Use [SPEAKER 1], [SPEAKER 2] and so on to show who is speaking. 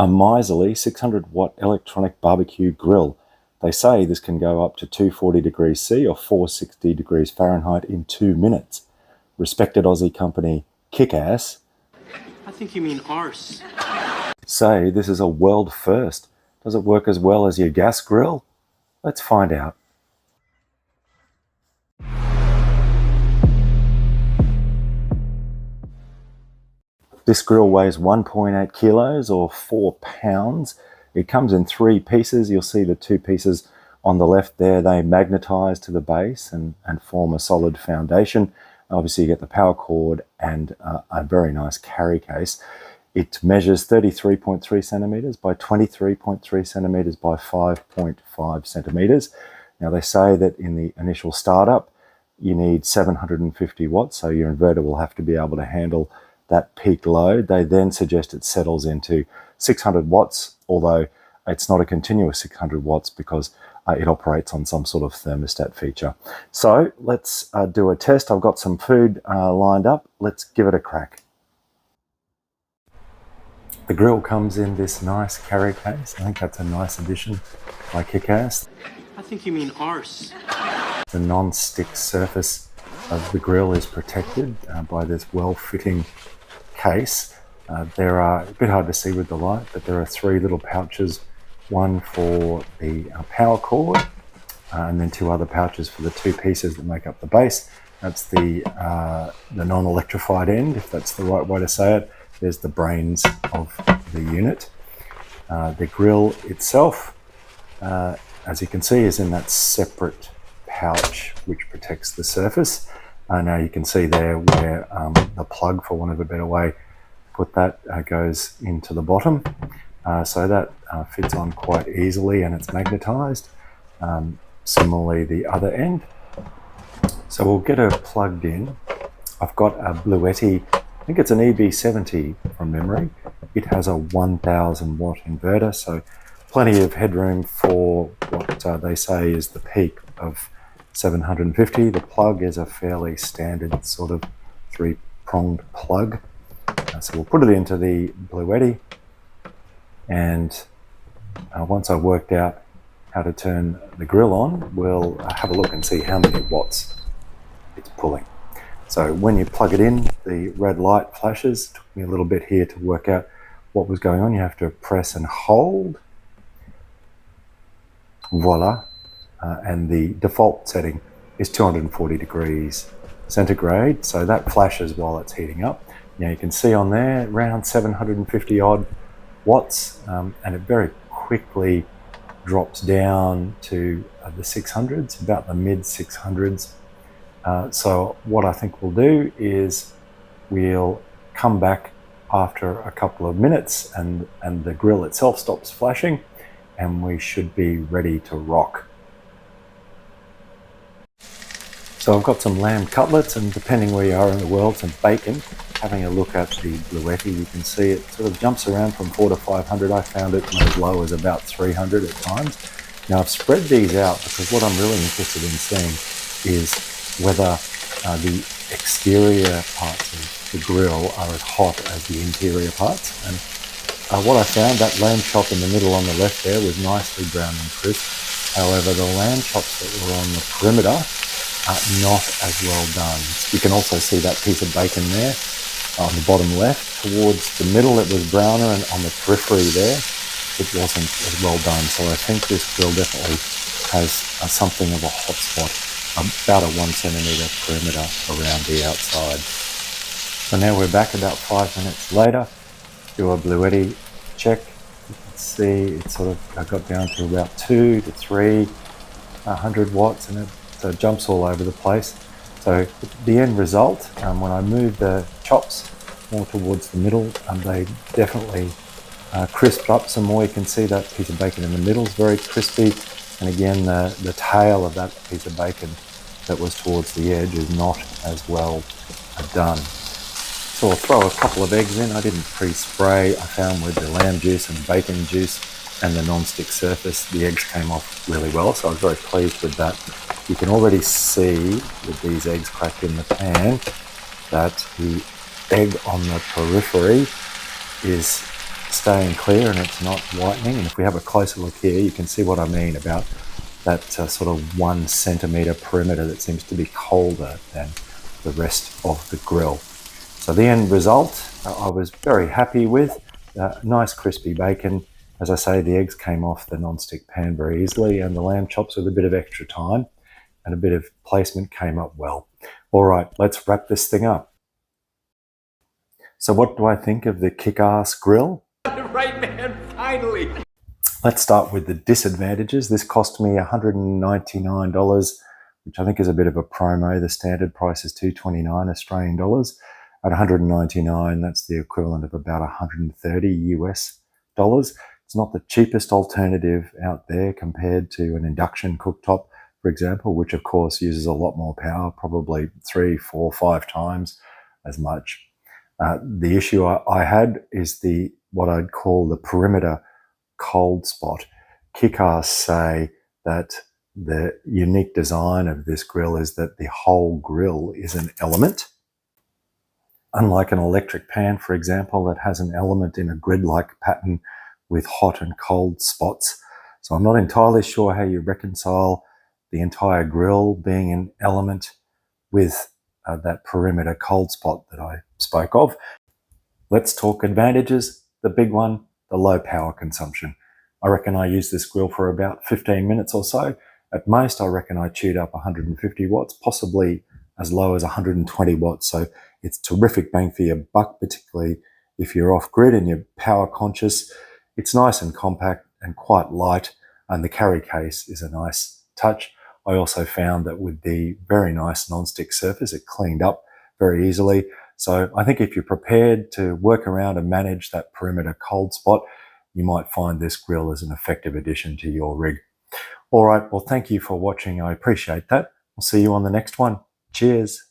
[SPEAKER 1] A miserly 600 watt electronic barbecue grill. They say this can go up to 240 degrees C or 460 degrees Fahrenheit in 2 minutes. Respected Aussie company Kickass,
[SPEAKER 2] I think you mean arse,
[SPEAKER 1] say this is a world first. Does it work as well as your gas grill? Let's find out. This grill weighs 1.8 kilos or 4 pounds. It comes in 3 pieces. You'll see the 2 pieces on the left there. They magnetize to the base and form a solid foundation. Obviously you get the power cord and a very nice carry case. It measures 33.3 centimeters by 23.3 centimeters by 5.5 centimeters. Now they say that in the initial startup you need 750 watts, so your inverter will have to be able to handle that peak load. They then suggest it settles into 600 watts, although it's not a continuous 600 watts because it operates on some sort of thermostat feature. So let's do a test. I've got some food lined up. Let's give it a crack. The grill comes in this nice carry case. I think that's a nice addition by Kickass.
[SPEAKER 2] I think you mean arse.
[SPEAKER 1] The non-stick surface of the grill is protected by this well-fitting case. There are, a bit hard to see with the light, but there are 3 little pouches, one for the power cord and then 2 other pouches for the 2 pieces that make up the base. That's the non-electrified end, if that's the right way to say it. There's the brains of the unit. The grill itself, as you can see, is in that separate pouch which protects the surface. Now you can see there where the plug, for want of a better way, put that goes into the bottom. So that fits on quite easily and it's magnetized. Similarly the other end. So we'll get her plugged in. I've got a Bluetti, I think it's an EB70 from memory. It has a 1000 watt inverter, so plenty of headroom for what they say is the peak of 750. The plug is a fairly standard sort of 3-pronged plug. So we'll put it into the Bluetti, and once I've worked out how to turn the grill on, we'll have a look and see how many watts it's pulling. So when you plug it in, the red light flashes. It took me a little bit here to work out what was going on. You have to press and hold. Voila. And the default setting is 240 degrees centigrade, so that flashes while it's heating up. Now you can see on there around 750 odd watts, and it very quickly drops down to the 600s, about the mid 600s. So what I think we'll do is we'll come back after a couple of minutes and the grill itself stops flashing, and we should be ready to rock. So I've got some lamb cutlets, and depending where you are in the world, some bacon. Having a look at the Bluetti, you can see it sort of jumps around from 400 to 500. I found it as low as about 300 at times. Now I've spread these out because what I'm really interested in seeing is whether the exterior parts of the grill are as hot as the interior parts. And what I found, that lamb chop in the middle on the left there was nicely brown and crisp. However, the lamb chops that were on the perimeter are not as well done. You can also see that piece of bacon there on the bottom left. Towards the middle it was browner, and on the periphery there it wasn't as well done. So I think this grill definitely has something of a hot spot, about a 1 centimeter perimeter around the outside. So now we're back about 5 minutes later. Do a Bluetti check. You can see it sort of got down to about 2 to 300 watts, and it jumps all over the place. So the end result, when I move the chops more towards the middle, they definitely crisped up some more. You can see that piece of bacon in the middle is very crispy, and again the tail of that piece of bacon that was towards the edge is not as well done. So I'll throw a couple of eggs in. I didn't pre-spray. I found with the lamb juice and bacon juice and the non-stick surface, the eggs came off really well, so I was very pleased with that. You can already see with these eggs cracked in the pan that the egg on the periphery is staying clear and it's not whitening. And if we have a closer look here, you can see what I mean about that sort of 1 centimetre perimeter that seems to be colder than the rest of the grill. So the end result I was very happy with. Nice crispy bacon. As I say, the eggs came off the non-stick pan very easily, and the lamb chops with a bit of extra time and a bit of placement came up well. All right, let's wrap this thing up. So what do I think of the Kickass grill?
[SPEAKER 2] Right, man, finally.
[SPEAKER 1] Let's start with the disadvantages. This cost me $199, which I think is a bit of a promo. The standard price is $229 Australian dollars. At $199, that's the equivalent of about 130 US dollars. It's not the cheapest alternative out there compared to an induction cooktop, for example, which of course uses a lot more power, probably 3, 4, 5 times as much. The issue I had is what I'd call the perimeter cold spot. Kickass say that the unique design of this grill is that the whole grill is an element. Unlike an electric pan, for example, that has an element in a grid-like pattern with hot and cold spots. So I'm not entirely sure how you reconcile the entire grill being an element with that perimeter cold spot that I spoke of. Let's talk advantages. The big one, the low power consumption. I reckon I used this grill for about 15 minutes or so. At most, I reckon I chewed up 150 watts, possibly as low as 120 watts. So it's terrific bang for your buck, particularly if you're off grid and you're power conscious. It's nice and compact and quite light, and the carry case is a nice touch. I also found that with the very nice non-stick surface, it cleaned up very easily. So I think if you're prepared to work around and manage that perimeter cold spot, you might find this grill as an effective addition to your rig. All right, well, thank you for watching. I appreciate that. We'll see you on the next one. Cheers.